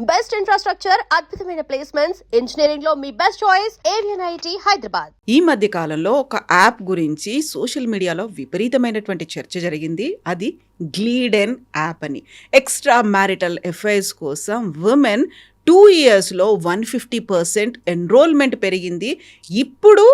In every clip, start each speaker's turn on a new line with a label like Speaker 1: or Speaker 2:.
Speaker 1: Best infrastructure, అద్భుతమైన placements, engineering లో మీ బెస్ట్ చాయిస్ ఏవియన్ ఐఐటి హైదరాబాద్.
Speaker 2: ఈ మధ్య కాలంలో ఒక యాప్ గురించి సోషల్ మీడియాలో విపరీతమైనటువంటి చర్చ జరిగింది. అది గ్లీడెన్ యాప్ అని. ఎక్స్ట్రా మ్యారిటల్ అఫైర్స్ కోసం ఉమెన్ 2 yearsలో 150% ఎన్రోల్మెంట్ పెరిగింది. ఇప్పుడు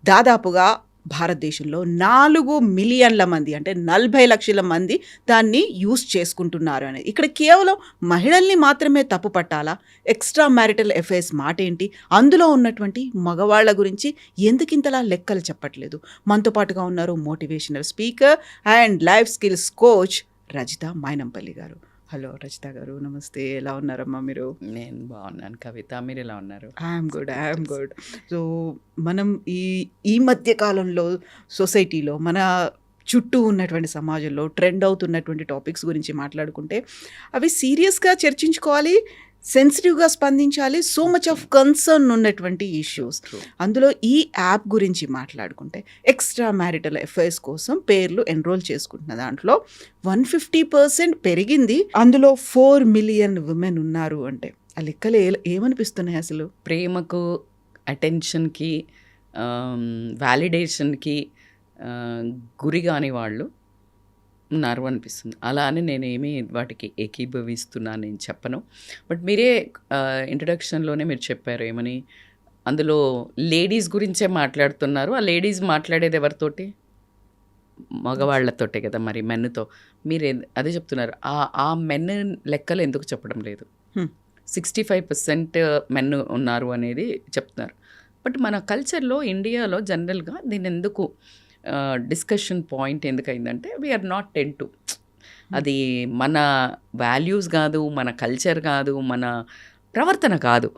Speaker 2: దాదాపుగా భారతదేశంలో 4 మిలియన్ల మంది, అంటే 40 లక్షల మంది దాన్ని యూస్ చేసుకుంటున్నారు అనేది. ఇక్కడ కేవలం మహిళల్ని మాత్రమే తప్పు పట్టాలా? ఎక్స్ట్రా మ్యారిటల్ అఫైర్స్ మాట ఏంటి? అందులో ఉన్నటువంటి మగవాళ్ల గురించి ఎందుకింతలా లెక్కలు చెప్పట్లేదు? మనతో పాటుగా ఉన్నారు motivational speaker and life skills coach Rajitha Mynampally గారు. హలో రజిత గారు, నమస్తే. ఎలా ఉన్నారమ్మా మీరు?
Speaker 3: నేను బాగున్నాను కవిత, మీరు ఎలా ఉన్నారు?
Speaker 2: I'm good. సో మనం ఈ మధ్య కాలంలో సొసైటీలో, మన చుట్టూ ఉన్నటువంటి సమాజంలో ట్రెండ్ అవుతున్నటువంటి టాపిక్స్ గురించి మాట్లాడుకుంటే అవి సీరియస్గా చర్చించుకోవాలి, సెన్సిటివ్గా స్పందించాలి. సో మచ్ ఆఫ్ కన్సర్న్ ఉన్నటువంటి ఇష్యూస్. అందులో ఈ యాప్ గురించి మాట్లాడుకుంటే ఎక్స్ట్రా మ్యారిటల్ అఫైర్స్ కోసం పేర్లు ఎన్రోల్ చేసుకుంటున్న దాంట్లో 150% పెరిగింది. అందులో 4 మిలియన్ ఉమెన్ ఉన్నారు అంటే ఆ లెక్కలు ఏమనిపిస్తున్నాయి అసలు?
Speaker 3: ప్రేమకు, అటెన్షన్కి, వ్యాలిడేషన్కి గురి కాని వాళ్ళు ఉన్నారు అనిపిస్తుంది. అలా అని నేనేమి వాటికి ఏకీభవిస్తున్నాను నేను చెప్పను. బట్ మీరే ఇంట్రడక్షన్లోనే మీరు చెప్పారు ఏమని, అందులో లేడీస్ గురించే మాట్లాడుతున్నారు. ఆ లేడీస్ మాట్లాడేది ఎవరితోటి? మగవాళ్లతోటే కదా, మరి మెన్నుతో మీరు అదే చెప్తున్నారు. ఆ మెన్ లెక్కలు ఎందుకు చెప్పడం లేదు? 65% మెన్ ఉన్నారు అనేది చెప్తున్నారు. బట్ మన కల్చర్లో, ఇండియాలో జనరల్గా దీన్ని ఎందుకు డిస్కషన్ పాయింట్ ఎందుకైందంటే వీఆర్ నాట్ టెన్ టు, అది మన వాల్యూస్ కాదు, మన కల్చర్ కాదు, మన ప్రవర్తన కాదు.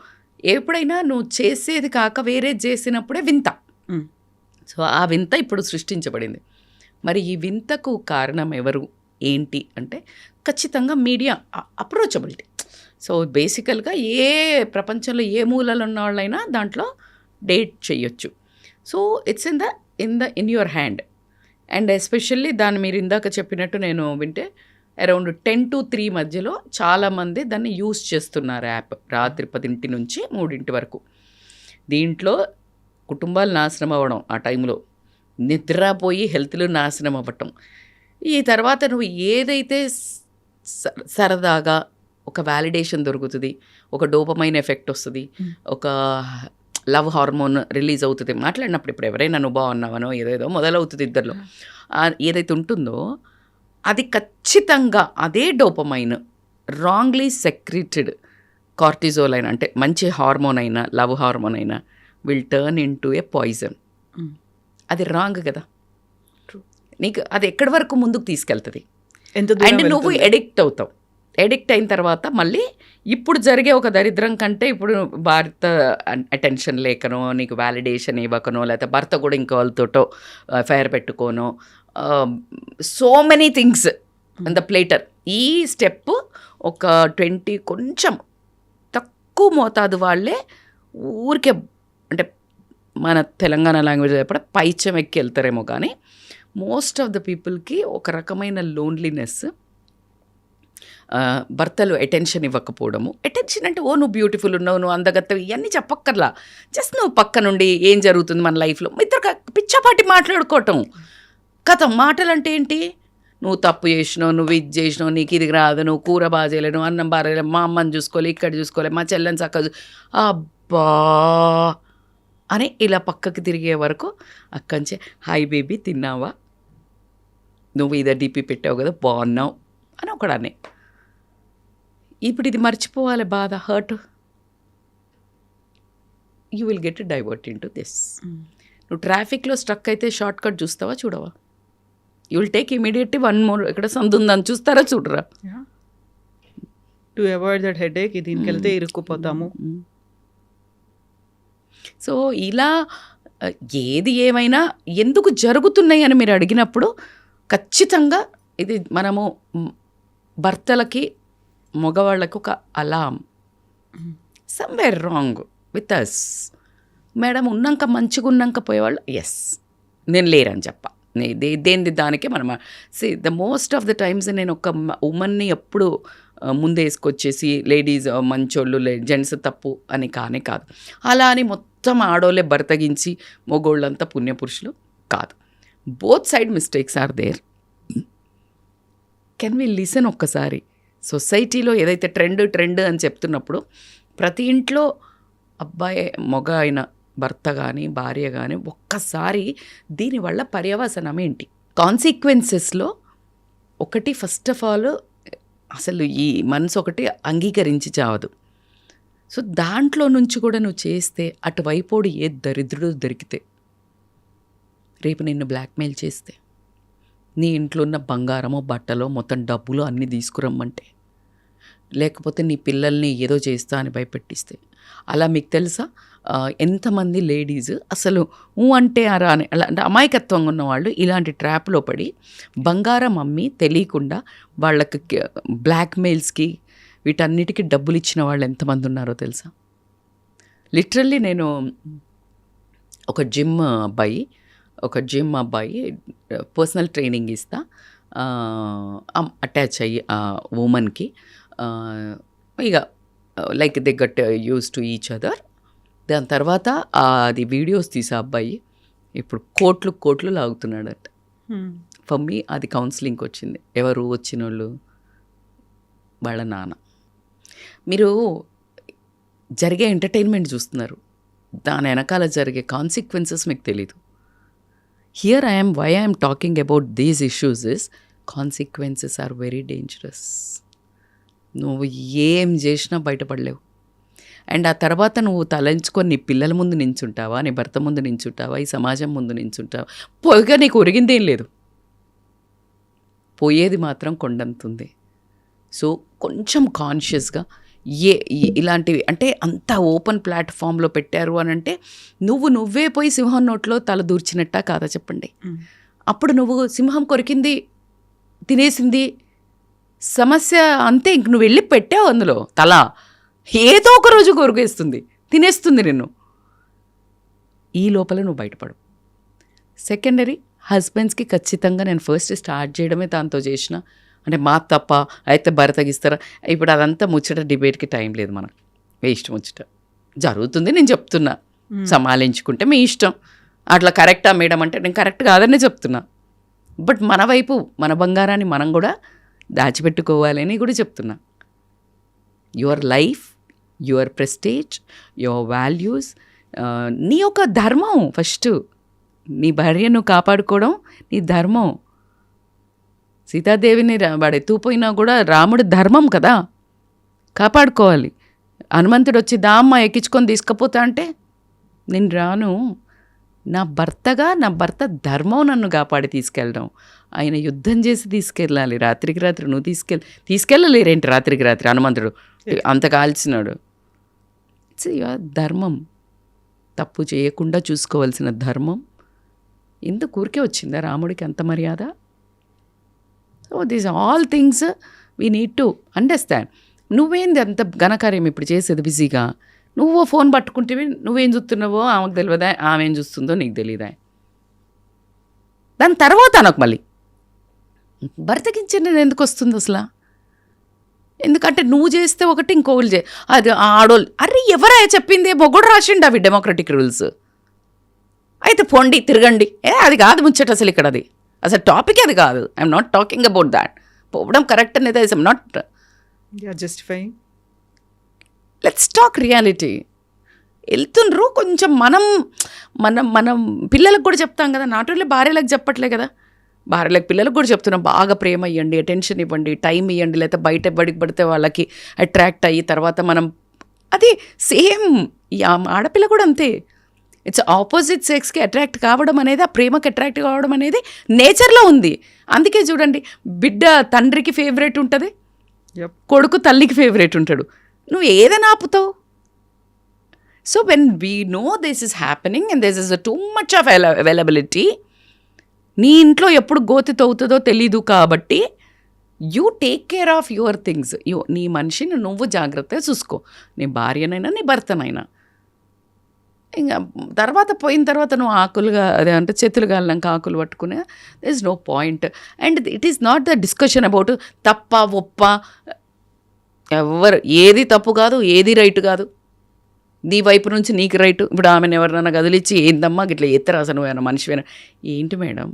Speaker 3: ఎప్పుడైనా నువ్వు చేసేది కాక వేరే చేసినప్పుడే వింత. సో ఆ వింత ఇప్పుడు సృష్టించబడింది. మరి ఈ వింతకు కారణం ఎవరు, ఏంటి అంటే ఖచ్చితంగా మీడియా అప్రోచబిలిటీ. సో బేసికల్గా ఏ ప్రపంచంలో ఏ మూలలో ఉన్న వాళ్ళైనా దాంట్లో డేట్ చేయొచ్చు. So it's in your hand. And especially దాన్ని మీరు ఇందాక చెప్పినట్టు నేను వింటే అరౌండ్ 10 to 3 మధ్యలో చాలామంది దాన్ని యూస్ చేస్తున్నారు యాప్. రాత్రి 10 నుంచి 3 వరకు. దీంట్లో కుటుంబాలు నాశనం అవ్వడం, ఆ టైంలో నిద్రపోయి హెల్త్లు నాశనం అవ్వటం. ఈ తర్వాత నువ్వు ఏదైతే సరదాగా ఒక వ్యాలిడేషన్ దొరుకుతుంది, ఒక డోపమైన్ ఎఫెక్ట్ వస్తుంది, ఒక లవ్ హార్మోన్ రిలీజ్ అవుతుంది మాట్లాడినప్పుడు. ఇప్పుడు ఎవరైనా నువ్వు బాగున్నావనో ఏదేదో మొదలవుతుంది ఇద్దరిలో. ఏదైతే ఉంటుందో అది ఖచ్చితంగా అదే డోపమైన్ రాంగ్లీ సెక్రెటెడ్ కార్టిజోల్ అయినా, అంటే మంచి హార్మోన్ అయినా, లవ్ హార్మోన్ అయినా will turn in to A poison. అది రాంగ్ కదా. నీకు అది ఎక్కడి వరకు ముందుకు తీసుకెళ్తుంది? అండ్ నువ్వు ఎడిక్ట్ అవుతావు. ఎడిక్ట్ అయిన తర్వాత మళ్ళీ ఇప్పుడు జరిగే ఒక దరిద్రం కంటే, ఇప్పుడు భర్త అటెన్షన్ లేకనో, నీకు వ్యాలిడేషన్ ఇవ్వకనో, లేకపోతే భర్త కూడా ఇంకో వాళ్ళతోటో ఫైర్ పెట్టుకోనో, so many things in the platter. ఈ స్టెప్ ఒక 20 కొంచెం తక్కువ మోతాదు వాళ్ళే ఊరికే, అంటే మన తెలంగాణ లాంగ్వేజ్ చెప్పడం పైచం ఎక్కి వెళ్తారేమో, కానీ మోస్ట్ ఆఫ్ ద పీపుల్కి ఒక రకమైన లోన్లీనెస్, భర్తలు అటెన్షన్ ఇవ్వకపోవడము. అటెన్షన్ అంటే నువ్వు బ్యూటిఫుల్ ఉన్నావు, నువ్వు అందగత్తవి, ఇవన్నీ చెప్పక్కర్లా. జస్ట్ నువ్వు పక్క నుండి ఏం జరుగుతుంది మన లైఫ్లో ఇద్దరు పిచ్చపాటి మాట్లాడుకోవటం. కథ మాటలు అంటే ఏంటి? నువ్వు తప్పు చేసినావు, నువ్వు ఇది చేసినావు, నీకు ఇది రాదు, నువ్వు కూర బాగా చేయలేవు, నువ్వు అన్నం బాగా చేయలేవు, మా అమ్మని చూసుకోవాలి, ఇక్కడ చూసుకోవాలి, మా చెల్లెని చక్కగా అబ్బా అని ఇలా పక్కకి తిరిగే వరకు అక్కంచే హాయ్ బేబీ తిన్నావా, నువ్వు ఇదే డీపీ పెట్టావు కదా బాగున్నావు అని ఒకడాన్ని. ఇప్పుడు ఇది మర్చిపోవాలి, బాధ, hurt. You will get divert in to this. నువ్వు ట్రాఫిక్లో స్ట్రక్ అయితే షార్ట్ కట్ చూస్తావా, చూడవా? You will take immediately 1 more, ఇక్కడ సందు ఉందని చూస్తారా, చూడరా?
Speaker 2: టు అవాయిడ్ దట్ హెడేక్ దీనికి వెళ్తే ఇరుక్కుపోతాము.
Speaker 3: సో ఇలా ఏది ఏమైనా ఎందుకు జరుగుతున్నాయి అని మీరు అడిగినప్పుడు ఖచ్చితంగా ఇది మనము భర్తలకి, మగవాళ్ళకు ఒక అలాం. Somewhere wrong with us. Madam ఉన్నాక మంచిగా ఉన్నాక పోయేవాళ్ళు ఎస్ నేను లేరని చెప్ప, దేనిది దానికి మనం the most of the times నేను ఒక ఉమెన్ని ఎప్పుడు ముందు వేసుకొచ్చేసి లేడీస్ మంచోళ్ళు జెంట్స్ తప్పు అని కానే కాదు. అలా అని మొత్తం ఆడోళ్ళే బర్తగించి మొగోళ్ళంతా పుణ్యపురుషులు కాదు. Both side mistakes are there. Can we listen ఒక్కసారి? సొసైటీలో ఏదైతే ట్రెండ్ అని చెప్తున్నప్పుడు ప్రతి ఇంట్లో అబ్బాయి మగ అయిన భర్త కానీ భార్య కానీ ఒక్కసారి దీనివల్ల పర్యవసనం ఏంటి, కాన్సిక్వెన్సెస్లో ఒకటి ఫస్ట్ ఆఫ్ ఆల్ అసలు ఈ మనసు ఒకటి అంగీకరించి చావదు. సో దాంట్లో నుంచి కూడా నువ్వు చేస్తే అటువైపోడు ఏ దరిద్రుడు దొరికితే రేపు నిన్ను బ్లాక్మెయిల్ చేస్తే, నీ ఇంట్లో ఉన్న బంగారమో బట్టలో మొత్తం డబ్బులు అన్నీ తీసుకురమ్మంటే, లేకపోతే నీ పిల్లల్ని ఏదో చేస్తా అని భయపెట్టిస్తే, అలా మీకు తెలుసా ఎంతమంది లేడీస్ అసలు అంటే అరా అని అలా అంటే అమాయకత్వంగా ఉన్నవాళ్ళు ఇలాంటి ట్రాప్లో పడి బంగారం అమ్మి తెలియకుండా వాళ్ళకి బ్లాక్మెయిల్స్కి వీటన్నిటికీ డబ్బులు ఇచ్చిన వాళ్ళు ఎంతమంది ఉన్నారో తెలుసా? లిటరల్లీ నేను ఒక జిమ్ అబ్బాయి పర్సనల్ ట్రైనింగ్ ఇస్తా, అటాచ్ అయ్యి ఆ ఉమెన్కి ఇక like they gut use to each other. దాని తర్వాత అది వీడియోస్ తీసే అబ్బాయి ఇప్పుడు కోట్లు లాగుతున్నాడట. ఫర్ మీ అది కౌన్సిలింగ్కి వచ్చింది. ఎవరు వచ్చిన వాళ్ళు? వాళ్ళ నాన్న. మీరు జరిగే ఎంటర్టైన్మెంట్ చూస్తున్నారు, దాని వెనకాల జరిగే కాన్సిక్వెన్సెస్ మీకు తెలీదు. Here why I'm talking about these issues is consequences are very dangerous. నువ్వు ఏం చేసినా బయటపడలేవు. అండ్ ఆ తర్వాత నువ్వు తలంచుకొని నీ పిల్లల ముందు నించుంటావా, నీ భర్త ముందు నించుంటావా, ఈ సమాజం ముందు నించుంటావా, పోయిగా నీకు ఒరిగిందేం లేదు, పోయేది మాత్రం కొండంతుంది. సో కొంచెం కాన్షియస్గా ఇలాంటివి అంటే అంత ఓపెన్ ప్లాట్ఫామ్లో పెట్టారు అని అంటే నువ్వే పోయి సింహం నోట్లో తల దూర్చినట్టా కాదా చెప్పండి? అప్పుడు నువ్వు సింహం కొరికింది తినేసింది సమస్య అంతే. ఇంక నువ్వు వెళ్ళి పెట్టావు అందులో తల, ఏదో ఒక రోజు కొరికేస్తుంది, తినేస్తుంది నిన్ను. ఈ లోపల నువ్వు బయటపడు. సెకండరీ హస్బెండ్స్కి ఖచ్చితంగా నేను ఫస్ట్ స్టార్ట్ చేయడమే దాంతో చేసిన. అంటే మా తప్ప అయితే భరతగిస్తారా? ఇప్పుడు అదంతా ముచ్చట డిబేట్కి టైం లేదు, మనకు వేస్ట్ ముచ్చట జరుగుతుంది. నేను చెప్తున్నా, సమాలించుకుంటే మీ ఇష్టం. అట్లా కరెక్టా మేడం అంటే నేను కరెక్ట్ కాదనే చెప్తున్నా. బట్ మన వైపు మన బంగారాన్ని మనం కూడా దాచిపెట్టుకోవాలని కూడా చెప్తున్నా. Your life, your prestige, your values, నీ యొక్క ధర్మం. ఫస్ట్ నీ భార్యను కాపాడుకోవడం నీ ధర్మం. సీతాదేవిని వాడు ఎత్తుకుపోయినా కూడా రాముడు ధర్మం కదా, కాపాడుకోవాలి. హనుమంతుడు వచ్చి దామ్మ ఎక్కించుకొని తీసుకుపోతా అంటే నేను రాను, నా భర్త ధర్మం నన్ను కాపాడి తీసుకెళ్ళడం. ఆయన యుద్ధం చేసి తీసుకెళ్ళాలి, రాత్రికి రాత్రి నువ్వు తీసుకెళ్ళలేరేంటి రాత్రికి రాత్రి హనుమంతుడు అంత కాల్చినాడు. ఇట్స్ యువర్ ధర్మం, తప్పు చేయకుండా చూసుకోవాల్సిన ధర్మం. ఎందుకు ఊరికే వచ్చిందా రాముడికి అంత మర్యాద? So these all things we need to understand. నువ్వేంది అంత ఘనకార్యం ఇప్పుడు చేసేది బిజీగా? నువ్వు ఫోన్ పట్టుకుంటే నువ్వేం చూస్తున్నావో ఆమెకు తెలియదా, ఆమె ఏం చూస్తుందో నీకు తెలియదా? దాని తర్వాత నాకు మళ్ళీ భర్తకించిన ఎందుకు వస్తుంది అసలు? ఎందుకంటే నువ్వు చేస్తే ఒకటి ఇంకోళ్ళు అది ఆడోళ్ళు. అరే ఎవరా చెప్పింది? మొగుడు రాసిండు అవి డెమోక్రటిక్ రూల్స్. అయితే పొండి తిరగండి, అది కాదు ముచ్చట అసలు. ఇక్కడ అది అసలు టాపిక్ అది కాదు. I'm not talking about that. పోవడం కరెక్ట్ అనేది I'm not
Speaker 2: justifying.
Speaker 3: Let's talk reality. వెళ్తుండ్రు కొంచెం మనం మనం మనం పిల్లలకు కూడా చెప్తాం కదా, నాట్ ఓన్లీ భార్యలకు చెప్పట్లే కదా, భార్యలకు పిల్లలకు కూడా చెప్తున్నాం. బాగా ప్రేమ ఇవ్వండి, అటెన్షన్ ఇవ్వండి, టైం ఇవ్వండి. లేకపోతే బయట బడికి పడితే వాళ్ళకి అట్రాక్ట్ అయ్యి తర్వాత మనం అది సేమ్ ఆడపిల్ల కూడా అంతే. ఇట్స్ ఆపోజిట్ సెక్స్కి అట్రాక్ట్ కావడం అనేది, ఆ ప్రేమకి అట్రాక్ట్ కావడం అనేది నేచర్లో ఉంది. అందుకే చూడండి, బిడ్డ తండ్రికి ఫేవరెట్ ఉంటుంది, కొడుకు తల్లికి ఫేవరెట్ ఉంటాడు. నువ్వు ఏదైనా ఆపుతావు. So when we know this is happening and this is too much of availability, నీ ఇంట్లో ఎప్పుడు గోతి తవ్వుతుందో తెలీదు. కాబట్టి you take care of your things. నీ మనిషిని నువ్వు జాగ్రత్తగా చూసుకో, నీ భార్యనైనా నీ భర్తనైనా. ఇంకా తర్వాత పోయిన తర్వాత నువ్వు ఆకులుగా అదే అంటే చేతులు గాలినాక ఆకులు పట్టుకునే this no point. And it is not the discussion about తప్ప ఒప్ప. ఎవరు ఏది తప్పు కాదు, ఏది రైట్ కాదు. నీ వైపు నుంచి నీకు రైటు. ఇప్పుడు ఆమెను ఎవరినైనా కదిలిచ్చి ఏందమ్మా ఇట్లా ఎత్తరా అసలు నువ్వేనా మనిషివేనా? ఏంటి మేడం,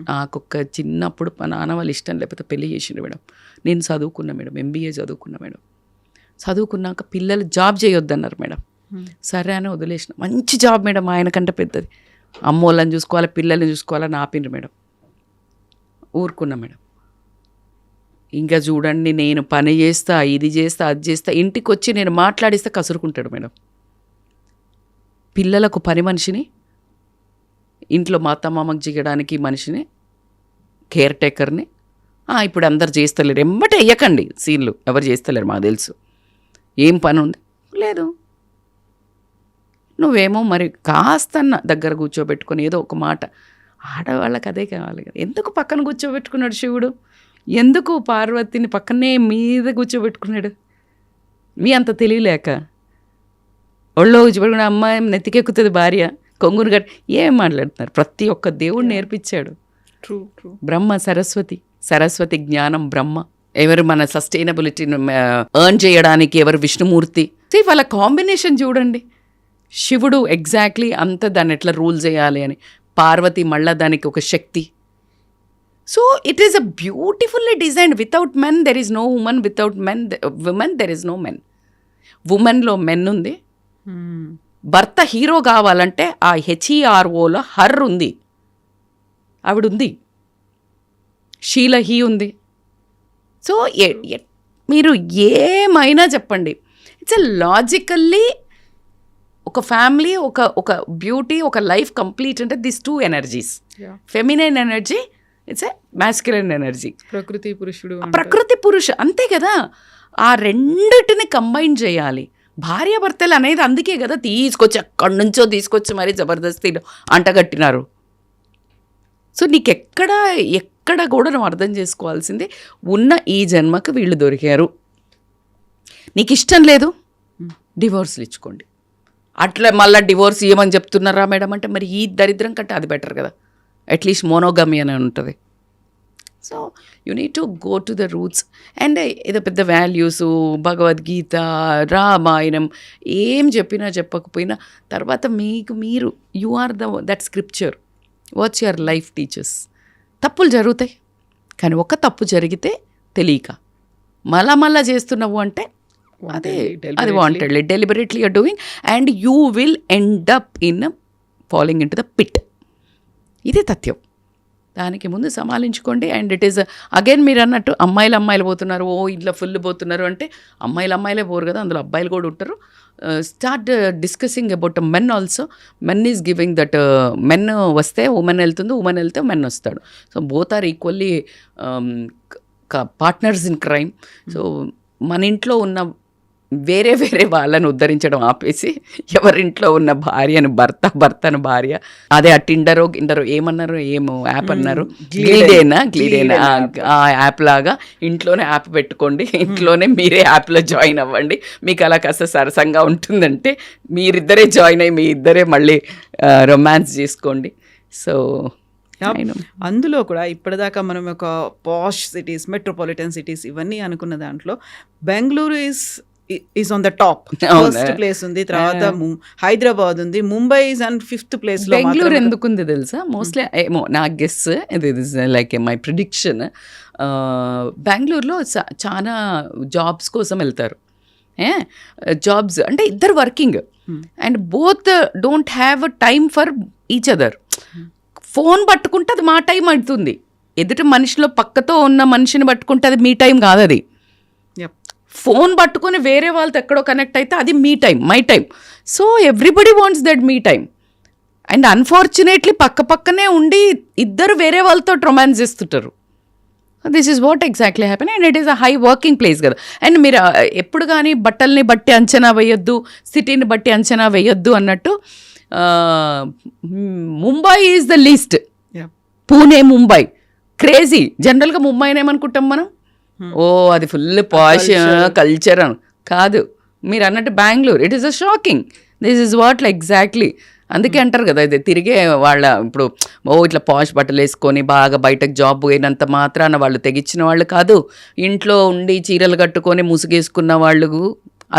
Speaker 3: నాకొక్క చిన్నప్పుడు మా నాన్న వాళ్ళు ఇష్టం లేకపోతే పెళ్లి చేసిండు మేడం. నేను చదువుకున్నా మేడం, MBA చదువుకున్నా మేడం. చదువుకున్నాక పిల్లలు జాబ్ చేయొద్దన్నారు మేడం. సరే అని వదిలేసిన. మంచి జాబ్ మేడం, ఆయన కంటే పెద్దది. అమ్మోళ్ళని చూసుకోవాలి, పిల్లల్ని చూసుకోవాలని ఆపిండ్రు మేడం. ఊరుకున్నా మేడం. ఇంకా చూడండి, నేను పని చేస్తా, ఇది చేస్తా, అది చేస్తా, ఇంటికి వచ్చి నేను మాట్లాడిస్తే కసురుకుంటాడు మేడం. పిల్లలకు పని మనిషిని, ఇంట్లో మా అత్తమామకు జిగడానికి మనిషిని, కేర్ టేకర్ని. ఇప్పుడు అందరు చేస్తలేరు, ఎంబటే వేయకండి సీన్లు, ఎవరు చేస్తలేరు మాకు తెలుసు. ఏం పని ఉంది? లేదు. నువ్వేమో మరి కాస్తన్న దగ్గర కూర్చోబెట్టుకొని ఏదో ఒక మాట. ఆడవాళ్ళకి అదే కావాలి కదా. ఎందుకు పక్కన కూర్చోబెట్టుకున్నాడు శివుడు? ఎందుకు పార్వతిని పక్కనే మీద కూర్చోబెట్టుకున్నాడు? మీ అంత తెలియలేక ఒళ్ళో కూర్చోబెట్టుకున్న అమ్మాయి నెత్తికెక్కుతుంది భార్య, కొంగును గట్టి ఏం మాట్లాడుతున్నారు? ప్రతి ఒక్క దేవుడు నేర్పించాడు.
Speaker 2: True true.
Speaker 3: బ్రహ్మ సరస్వతి జ్ఞానం బ్రహ్మ. ఎవరు మన సస్టైనబిలిటీని ఎర్న్ చేయడానికి ఎవరు విష్ణుమూర్తి. వాళ్ళ కాంబినేషన్ చూడండి. శివుడు ఎగ్జాక్ట్లీ అంత దాన్ని ఎట్లా రూల్ చేయాలి అని, పార్వతి మళ్ళా దానికి ఒక శక్తి. So it is a beautifully designed. Without men there is no women, without women there is no men. ఉమెన్లో మెన్ ఉంది. భర్త హీరో కావాలంటే ఆ HEROలో హర్ ఉంది, ఆవిడుంది. షీల హీ ఉంది. సో మీరు ఏమైనా చెప్పండి, ఇట్స్ ఎ లాజికల్లీ ఒక ఫ్యామిలీ, ఒక బ్యూటీ, ఒక లైఫ్ కంప్లీట్ అంటే this two energies. Feminine energy, it's a masculine energy. ప్రకృతి పురుషు అంతే కదా. ఆ రెండిటిని కంబైన్ చేయాలి. భార్యాభర్తలు అనేది అందుకే కదా తీసుకొచ్చి అక్కడి నుంచో తీసుకొచ్చి మరీ జబర్దస్తిలో అంటగట్టినారు. సో నీకు ఎక్కడ కూడా నువ్వు అర్థం చేసుకోవాల్సింది, ఉన్న ఈ జన్మకు వీళ్ళు దొరికారు. నీకు ఇష్టం లేదు, డివోర్స్లు ఇచ్చుకోండి. అట్లా మళ్ళీ డివోర్స్ ఇవ్వమని చెప్తున్నారా మేడం అంటే, మరి ఈ దరిద్రం కంటే అది బెటర్ కదా. అట్లీస్ట్ మోనోగమి అని ఉంటుంది. So you need to go to the roots. And ఏదో పెద్ద వాల్యూసు, భగవద్గీత, రామాయణం ఏం చెప్పినా చెప్పకపోయినా తర్వాత మీరు you are that scripture. What's your life teachers. తప్పులు జరుగుతాయి, కానీ ఒక తప్పు జరిగితే తెలియక మళ్ళా చేస్తున్నావు అంటే అది wantedly, deliberately you're doing, and you will end up in falling into the pit. ఇదే తథ్యం. దానికి ముందు సమాలించుకోండి. అండ్ ఇట్ ఈస్ అగైన్ మీరు అన్నట్టు అమ్మాయిలు పోతున్నారు, ఇంట్లో ఫుల్ పోతున్నారు అంటే అమ్మాయిలే పోరు కదా, అందులో అబ్బాయిలు కూడా ఉంటారు. Start discussing about men also. Men is giving that, men వస్తే ఉమెన్ వెళ్తుంది, ఉమెన్ వెళ్తే మెన్ వస్తాడు. So both are equally partners in crime. So మన ఇంట్లో ఉన్న వేరే వాళ్ళని ఉద్ధరించడం ఆపేసి ఎవరింట్లో ఉన్న భార్యను భర్తను భార్య, అదే ఆ టిండరో ఏమన్నారు, ఏమో యాప్ అన్నారు, గ్లీడేనా ఆ యాప్ లాగా ఇంట్లోనే యాప్ పెట్టుకోండి. ఇంట్లోనే మీరే యాప్లో జాయిన్ అవ్వండి. మీకు అలా కాస్త సరసంగా ఉంటుందంటే మీరిద్దరే జాయిన్ అయ్యి మీ ఇద్దరే మళ్ళీ రొమాన్స్ చేసుకోండి. సో
Speaker 2: అందులో కూడా ఇప్పటిదాకా మనం ఒక పాష్ సిటీస్, మెట్రోపాలిటన్ సిటీస్ ఇవన్నీ అనుకున్న దాంట్లో Bengaluru is on the top, first place ఉంది. తర్వాత హైదరాబాద్ ఉంది, Mumbai is on 5th place లో.
Speaker 3: బెంగళూరు ఎందుకుంది తెలుసా? మోస్ట్లీ ఏమో నా గెస్, ఇది లైక్ మై ప్రిడిక్షన్. బెంగళూరులో చాలా జాబ్స్ కోసం వెళ్తారు. జాబ్స్ అంటే ఇద్దరు working and both don't have time for each other. Phone పట్టుకుంటే అది మా టైం అవుతుంది, ఎదుటి మనిషిలో పక్కతో ఉన్న మనిషిని పట్టుకుంటే అది మీ టైం కాదు. అది ఫోన్ పట్టుకొని వేరే వాళ్ళతో ఎక్కడో కనెక్ట్ అయితే అది me time, my time. So everybody wants that me time. And unfortunately పక్కనే ఉండి ఇద్దరు వేరే వాళ్ళతో రొమాన్స్ చేస్తుంటారు. This is what exactly happen. And it is a high working place కదా. అండ్ మీరు ఎప్పుడు కానీ బట్టల్ని బట్టి అంచనా వేయొద్దు, సిటీని బట్టి అంచనా వేయొద్దు అన్నట్టు. Mumbai is the least. Pune, Mumbai crazy. జనరల్గా ముంబైని ఏమనుకుంటాం మనం, అది ఫుల్ పాష్ కల్చర్ అని. కాదు, మీరు అన్నట్టు Bengaluru, it is a shocking. This is what exactly అందుకే అంటారు కదా, ఇది తిరిగే వాళ్ళ ఇప్పుడు ఇట్లా పాష్ బట్టలు వేసుకొని బాగా బయటకు జాబ్ పోయినంత మాత్రాన వాళ్ళు తెగించిన వాళ్ళు కాదు. ఇంట్లో ఉండి చీరలు కట్టుకొని ముసుగేసుకున్న వాళ్ళు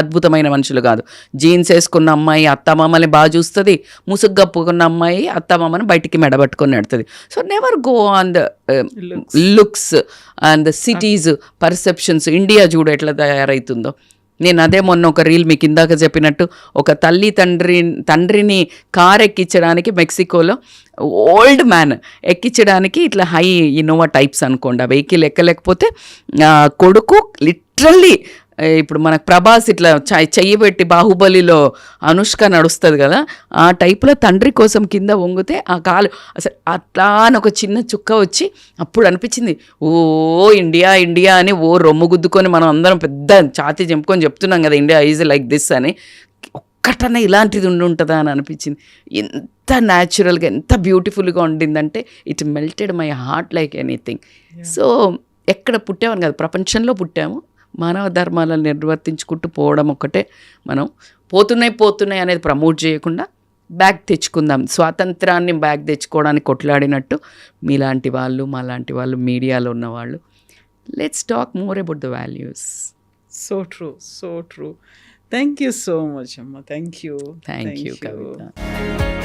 Speaker 3: అద్భుతమైన మనుషులు కాదు. జీన్స్ వేసుకున్న అమ్మాయి అత్తమామని బాగా చూస్తుంది, ముసుగు కప్పుకున్న అమ్మాయి అత్తమామని బయటికి మెడబట్టుకొని నడుతుంది. So never go on the looks and the cities perceptions. India చూడు ఎట్లా తయారవుతుందో. నేను అదే మొన్న ఒక రీల్ మీకు ఇందాక చెప్పినట్టు, ఒక తండ్రిని కార్ ఎక్కించడానికి మెక్సికోలో ఓల్డ్ మ్యాన్ ఎక్కించడానికి ఇట్లా హై ఇన్నోవా టైప్స్ అనుకోండి, ఆ వెహికల్ ఎక్కలేకపోతే కొడుకు లిటరల్లీ ఇప్పుడు మనకు ప్రభాస్ ఇట్లా చెయ్యి పెట్టి బాహుబలిలో అనుష్క నడుస్తుంది కదా, ఆ టైప్లో తండ్రి కోసం కింద వంగితే ఆ కాలు అసలు అట్లా అని ఒక చిన్న చుక్క వచ్చి అప్పుడు అనిపించింది, ఓ ఇండియా ఇండియా అని ఓ రొమ్ము గుద్దుకొని మనం అందరం పెద్ద ఛాతీ చెంపుకొని చెప్తున్నాం కదా ఇండియా ఈజ్ లైక్ దిస్ అని. ఒక్కటన్నా ఇలాంటిది ఉంటుందా అని అనిపించింది. ఎంత న్యాచురల్గా ఎంత బ్యూటిఫుల్గా ఉండిందంటే it melted my heart like anything. So ఎక్కడ పుట్టామని కాదు, ప్రపంచంలో పుట్టాము. మానవ ధర్మాలను నిర్వర్తించుకుంటూ పోవడం ఒక్కటే. మనం పోతున్నాయి అనేది ప్రమోట్ చేయకుండా బ్యాక్ తెచ్చుకుందాం. స్వాతంత్రాన్ని బ్యాక్ తెచ్చుకోవడానికి కొట్లాడినట్టు మీలాంటి వాళ్ళు మాలాంటి వాళ్ళు మీడియాలో ఉన్నవాళ్ళు, let's talk more about the values.
Speaker 2: So true. Thank you so much అమ్మ. Thank you
Speaker 3: Kavitha.